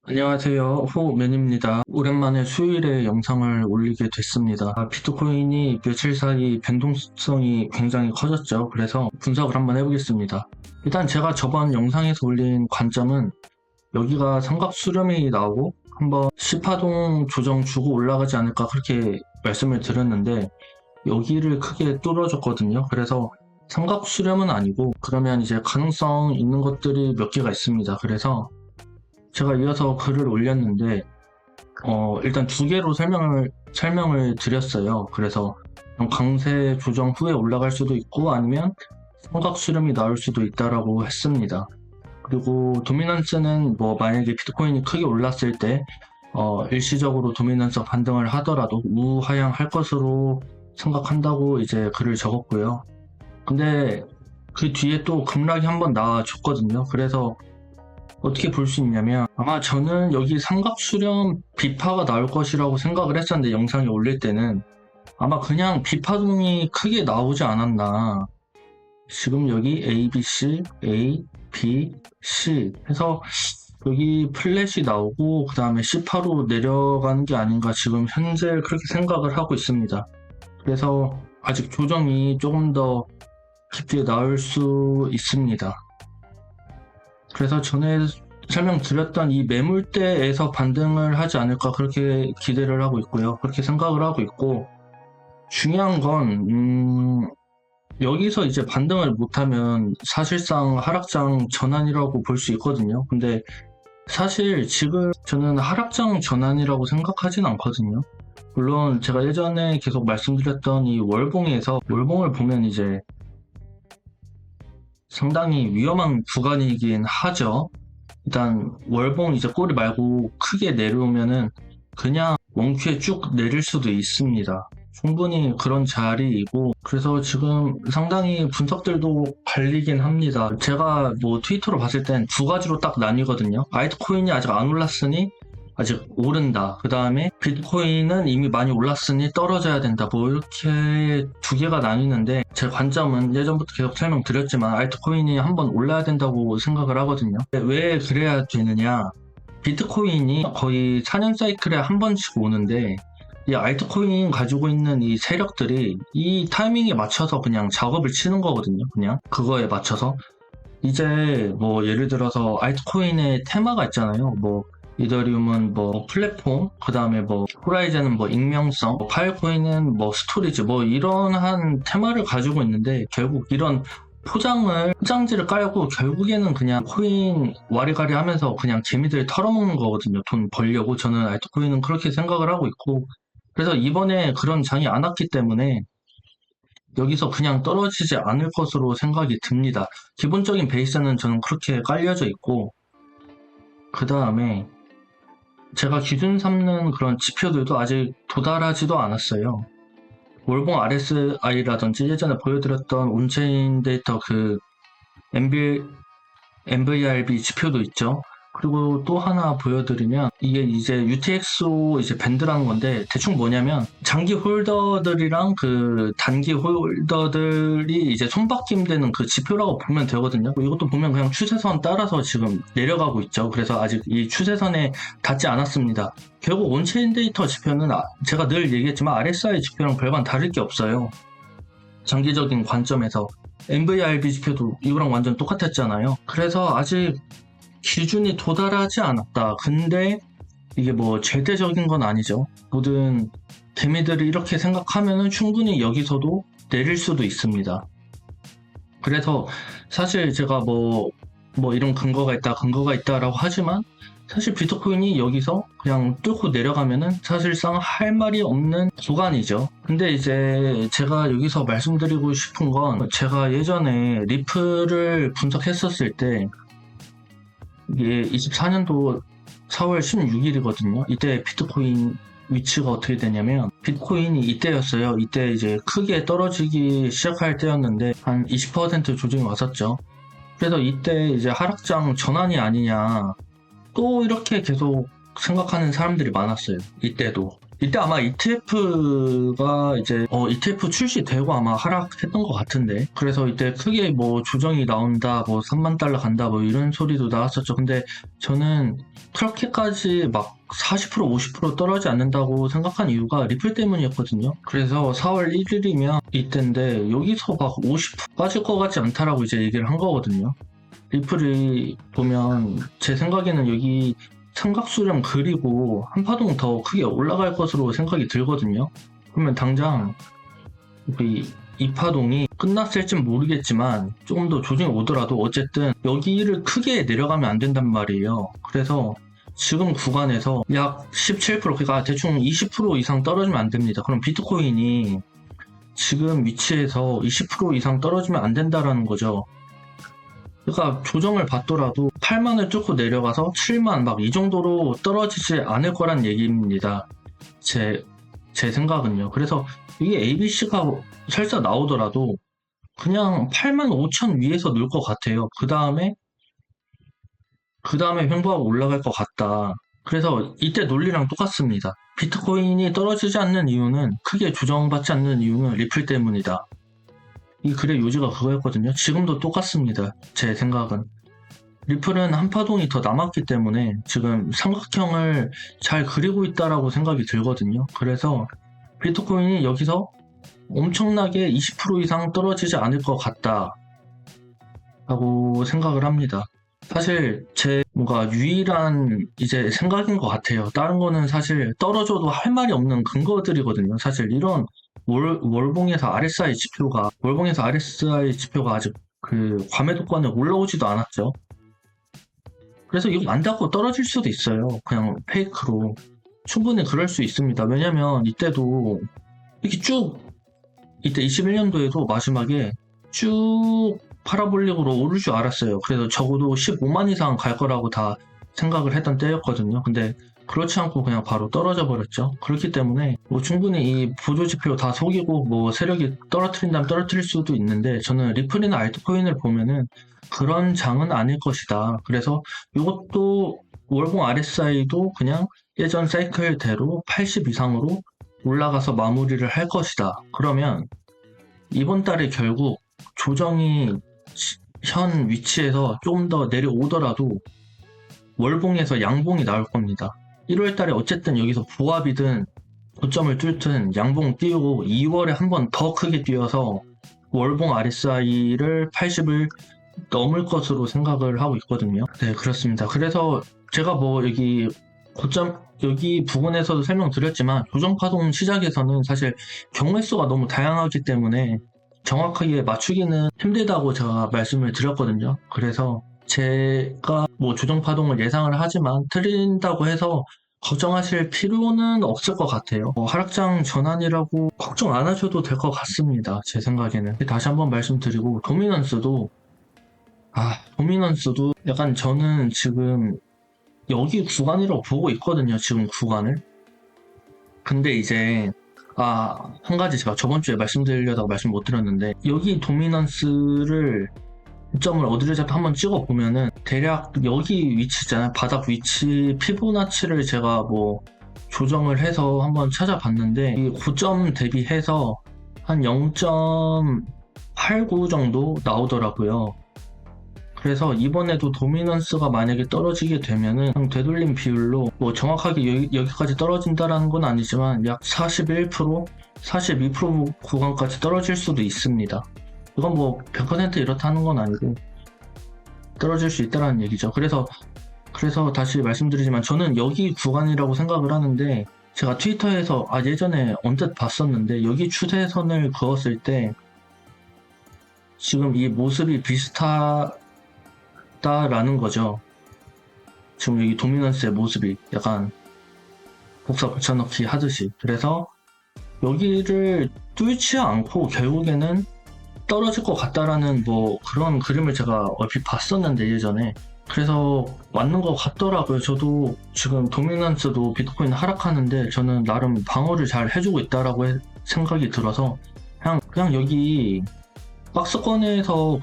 안녕하세요. 호맨입니다. 오랜만에 수요일에 영상을 올리게 됐습니다. 비트코인이 며칠 사이 변동성이 굉장히 커졌죠. 그래서 분석을 한번 해보겠습니다. 일단 제가 저번 영상에서 올린 관점은 여기가 삼각 수렴이 나오고 한번 10파동 조정 주고 올라가지 않을까 그렇게 말씀을 드렸는데 여기를 크게 뚫어줬거든요. 그래서 삼각 수렴은 아니고 그러면 이제 가능성 있는 것들이 몇 개가 있습니다. 그래서 제가 이어서 글을 올렸는데 일단 두 개로 설명을 드렸어요. 그래서 강세 조정 후에 올라갈 수도 있고 아니면 삼각 수렴이 나올 수도 있다라고 했습니다. 그리고 도미넌스는 뭐 만약에 비트코인이 크게 올랐을 때 일시적으로 도미넌스 반등을 하더라도 우하향할 것으로 생각한다고 이제 글을 적었고요. 근데 그 뒤에 또 급락이 한번 나와줬거든요. 그래서 어떻게 볼 수 있냐면 아마 저는 여기 삼각 수렴 비파가 나올 것이라고 생각을 했었는데 영상에 올릴 때는 아마 그냥 비파동이 크게 나오지 않았나. 지금 여기 A, B, C, A, B, C 해서 여기 플랫이 나오고 그 다음에 C8로 내려가는 게 아닌가 지금 현재 그렇게 생각을 하고 있습니다. 그래서 아직 조정이 조금 더 깊게 나올 수 있습니다. 그래서 전에 설명드렸던 이 매물대에서 반등을 하지 않을까 그렇게 기대를 하고 있고요. 그렇게 생각을 하고 있고 중요한 건 여기서 이제 반등을 못하면 사실상 하락장 전환이라고 볼 수 있거든요. 근데 사실 지금 저는 하락장 전환이라고 생각하진 않거든요. 물론 제가 예전에 계속 말씀드렸던 이 월봉을 보면 이제 상당히 위험한 구간이긴 하죠. 일단 월봉 이제 꼬리 말고 크게 내려오면은 그냥 원큐에 쭉 내릴 수도 있습니다. 충분히 그런 자리이고 그래서 지금 상당히 분석들도 갈리긴 합니다. 제가 뭐 트위터로 봤을 땐 두 가지로 딱 나뉘거든요. 아이트코인이 아직 안 올랐으니 아직 오른다. 그 다음에 비트코인은 이미 많이 올랐으니 떨어져야 된다. 뭐 이렇게 두 개가 나뉘는데 제 관점은 예전부터 계속 설명드렸지만 알트코인이 한번 올라야 된다고 생각을 하거든요. 왜 그래야 되느냐? 비트코인이 거의 4년 사이클에 한 번씩 오는데 이 알트코인 가지고 있는 이 세력들이 이 타이밍에 맞춰서 그냥 작업을 치는 거거든요. 그냥 그거에 맞춰서 이제 뭐 예를 들어서 알트코인의 테마가 있잖아요. 뭐 이더리움은 뭐 플랫폼, 그 다음에 뭐 호라이즌은 뭐 익명성, 뭐 파일코인은 뭐 스토리지, 뭐 이런 한 테마를 가지고 있는데 결국 이런 포장지를 깔고 결국에는 그냥 코인 와리가리 하면서 그냥 재미들 털어먹는 거거든요. 돈 벌려고. 저는 알트코인은 그렇게 생각을 하고 있고 그래서 이번에 그런 장이 안 왔기 때문에 여기서 그냥 떨어지지 않을 것으로 생각이 듭니다. 기본적인 베이스는 저는 그렇게 깔려져 있고 그 다음에 제가 기준 삼는 그런 지표들도 아직 도달하지도 않았어요. 월봉 RSI라든지 예전에 보여드렸던 온체인 데이터 그 MVRB 지표도 있죠. 그리고 또 하나 보여드리면 이게 이제 UTXO 이제 밴드라는 건데 대충 뭐냐면 장기 홀더들이랑 그 단기 홀더들이 이제 손바뀜 되는 그 지표라고 보면 되거든요. 이것도 보면 그냥 추세선 따라서 지금 내려가고 있죠. 그래서 아직 이 추세선에 닿지 않았습니다. 결국 온체인 데이터 지표는 제가 늘 얘기했지만 RSI 지표랑 별반 다를 게 없어요. 장기적인 관점에서 MVRB 지표도 이거랑 완전 똑같았잖아요. 그래서 아직 기준이 도달하지 않았다. 근데 이게 뭐 절대적인 건 아니죠. 모든 개미들이 이렇게 생각하면은 충분히 여기서도 내릴 수도 있습니다. 그래서 사실 제가 뭐 이런 근거가 있다라고 하지만 사실 비트코인이 여기서 그냥 뚫고 내려가면은 사실상 할 말이 없는 구간이죠. 근데 이제 제가 여기서 말씀드리고 싶은 건 제가 예전에 리플을 분석했었을 때 이게 24년도 4월 16일이거든요. 이때 비트코인 위치가 어떻게 되냐면 비트코인이 이때였어요. 이때 이제 크게 떨어지기 시작할 때였는데 한 20% 조정이 왔었죠. 그래서 이때 이제 하락장 전환이 아니냐 또 이렇게 계속 생각하는 사람들이 많았어요. 이때도. 이때 아마 ETF가 이제 ETF 출시되고 아마 하락했던 것 같은데, 그래서 이때 크게 뭐 조정이 나온다, 뭐 3만 달러 간다, 뭐 이런 소리도 나왔었죠. 근데 저는 그렇게까지 막 40% 50% 떨어지지 않는다고 생각한 이유가 리플 때문이었거든요. 그래서 4월 1일이면 이때인데 여기서 막 50% 빠질 것 같지 않다라고 이제 얘기를 한 거거든요. 리플이 보면 제 생각에는 여기 삼각수렴 그리고 한 파동 더 크게 올라갈 것으로 생각이 들거든요. 그러면 당장 이 파동이 끝났을진 모르겠지만 조금 더 조정이 오더라도 어쨌든 여기를 크게 내려가면 안 된단 말이에요. 그래서 지금 구간에서 약 17% 그러니까 대충 20% 이상 떨어지면 안 됩니다. 그럼 비트코인이 지금 위치에서 20% 이상 떨어지면 안 된다라는 거죠. 그러니까 조정을 받더라도 8만을 뚫고 내려가서 7만 막 이 정도로 떨어지지 않을 거란 얘기입니다. 제 생각은요. 그래서 이게 ABC가 설사 나오더라도 그냥 8만 5천 위에서 놀 것 같아요. 그 다음에 횡보하고 올라갈 것 같다. 그래서 이때 논리랑 똑같습니다. 비트코인이 떨어지지 않는 이유는, 크게 조정받지 않는 이유는 리플 때문이다. 이 글의 요지가 그거였거든요. 지금도 똑같습니다. 제 생각은. 리플은 한 파동이 더 남았기 때문에 지금 삼각형을 잘 그리고 있다라고 생각이 들거든요. 그래서 비트코인이 여기서 엄청나게 20% 이상 떨어지지 않을 것 같다 라고 생각을 합니다. 사실 제 뭔가 유일한 이제 생각인 것 같아요. 다른 거는 사실 떨어져도 할 말이 없는 근거들이거든요. 사실 이런 월봉에서 RSI 지표가 아직 그 과매도권에 올라오지도 않았죠. 그래서 이거 안다고 떨어질 수도 있어요. 그냥 페이크로. 충분히 그럴 수 있습니다. 왜냐면 이때도 이렇게 이때 21년도에도 마지막에 쭉 파라볼릭으로 오를 줄 알았어요. 그래서 적어도 15만 이상 갈 거라고 다 생각을 했던 때였거든요. 근데 그렇지 않고 그냥 바로 떨어져 버렸죠. 그렇기 때문에 뭐 충분히 이 보조지표 다 속이고 뭐 세력이 떨어뜨린다면 떨어뜨릴 수도 있는데, 저는 리플이나 알트코인을 보면은 그런 장은 아닐 것이다. 그래서 이것도 월봉 RSI도 그냥 예전 사이클대로 80 이상으로 올라가서 마무리를 할 것이다. 그러면 이번 달에 결국 조정이 현 위치에서 좀 더 내려오더라도 월봉에서 양봉이 나올 겁니다. 1월 달에 어쨌든 여기서 보합이든 고점을 뚫든 양봉 띄우고 2월에 한 번 더 크게 뛰어서 월봉 RSI를 80을 넘을 것으로 생각을 하고 있거든요. 네, 그렇습니다. 그래서 제가 뭐 여기 부분에서도 설명드렸지만 조정파동 시작에서는 사실 경우의 수가 너무 다양하기 때문에 정확하게 맞추기는 힘들다고 제가 말씀을 드렸거든요. 그래서 제가 뭐 조정파동을 예상을 하지만 틀린다고 해서 걱정하실 필요는 없을 것 같아요. 하락장 전환이라고 걱정 안 하셔도 될 것 같습니다. 제 생각에는. 다시 한번 말씀드리고, 도미넌스도 약간 저는 지금 여기 구간이라고 보고 있거든요. 지금 구간을. 근데 이제 한 가지 제가 저번 주에 말씀드리려다가 말씀 못 드렸는데, 여기 도미넌스를 점을 어디를 잡고 한번 찍어 보면은 대략 여기 위치 있잖아요. 바닥 위치 피보나치를 제가 뭐 조정을 해서 한번 찾아봤는데, 이 고점 대비해서 한 0.89 정도 나오더라고요. 그래서 이번에도 도미넌스가 만약에 떨어지게 되면은 되돌림 비율로 뭐 정확하게 여기까지 떨어진다라는 건 아니지만 약 41%, 42% 구간까지 떨어질 수도 있습니다. 이건 뭐 100% 이렇다는 건 아니고 떨어질 수 있다는 얘기죠. 그래서 다시 말씀드리지만 저는 여기 구간이라고 생각을 하는데, 제가 트위터에서 예전에 언뜻 봤었는데 여기 추세선을 그었을 때 지금 이 모습이 비슷하다라는 거죠. 지금 여기 도미넌스의 모습이 약간 복사 붙여넣기 하듯이. 그래서 여기를 뚫지 않고 결국에는 떨어질 것 같다라는 뭐 그런 그림을 제가 얼핏 봤었는데 예전에. 그래서 맞는 것 같더라고요. 저도 지금 도미넌스도 비트코인 하락하는데 저는 나름 방어를 잘 해주고 있다라고 생각이 들어서 그냥 여기 박스권에서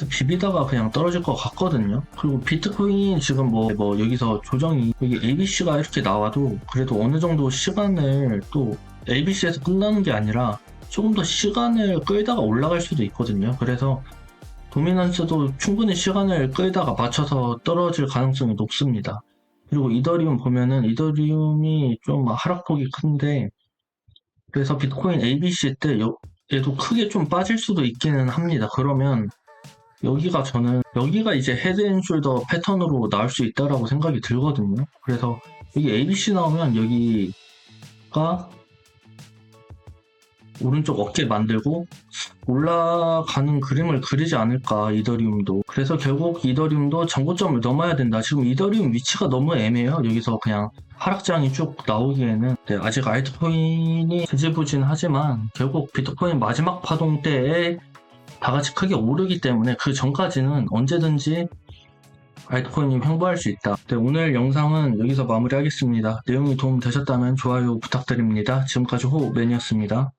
비비다가 그냥 떨어질 것 같거든요. 그리고 비트코인 지금 뭐 여기서 조정이 여기 ABC가 이렇게 나와도 그래도 어느 정도 시간을 또 ABC에서 끝나는 게 아니라 조금 더 시간을 끌다가 올라갈 수도 있거든요. 그래서 도미넌스도 충분히 시간을 끌다가 맞춰서 떨어질 가능성이 높습니다. 그리고 이더리움 보면은 이더리움이 좀 하락폭이 큰데 그래서 비트코인 ABC 때 얘도 크게 좀 빠질 수도 있기는 합니다. 그러면 여기가 이제 헤드앤숄더 패턴으로 나올 수 있다라고 생각이 들거든요. 그래서 여기 ABC 나오면 여기가 오른쪽 어깨 만들고 올라가는 그림을 그리지 않을까, 이더리움도. 그래서 결국 이더리움도 전고점을 넘어야 된다. 지금 이더리움 위치가 너무 애매해요. 여기서 그냥 하락장이 쭉 나오기에는. 네, 아직 알트코인이 지지부진하지만 결국 비트코인 마지막 파동 때에 다 같이 크게 오르기 때문에 그 전까지는 언제든지 알트코인이 횡보할 수 있다. 네, 오늘 영상은 여기서 마무리하겠습니다. 내용이 도움 되셨다면 좋아요 부탁드립니다. 지금까지 호맨이었습니다.